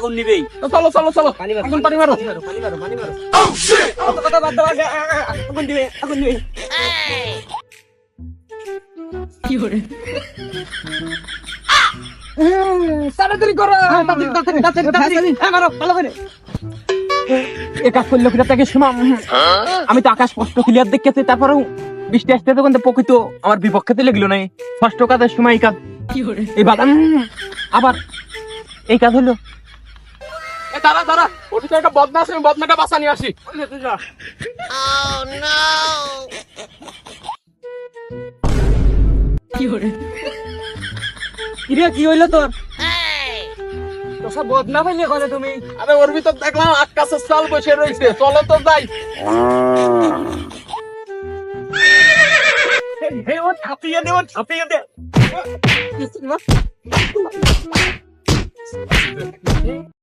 আগুন নিবেই। চলো চলো চলো পানি মারো, আগুন পানি মারো পানি মারো, পানি মারো। অত কথা বাদ দাও আগে, আগুন দিবে আগুন দিবে তাড়াতাড়ি করো তাড়াতাড়ি মারো ভালো করে এ কাজ করলো কিনা তাকে শোনা আমি তো আকাশ স্পষ্ট ক্লিয়ার দেখতেছি তারপরেও বৃষ্টি আসতে তখন তো প্রকৃত আমার বিপক্ষেতে লাগলো না ষষ্ঠ কাজের সময় এই কাজ এই বাদাম আবার এই কাজ হলো দাঁড়া দাঁড়া ওটি তো একটা বদনা আছে আমি বদনাটা বাঁচা নিয়ে আসি কিরে কি হইলো তোর তোর সব বদনা পাইলে করে তুমি আরে ওর ভিতর দেখলাম আকাশের চাল বসে রয়েছে চলো তো যাই ও ছাপিয়ে দে ও ছাপিয়ে দে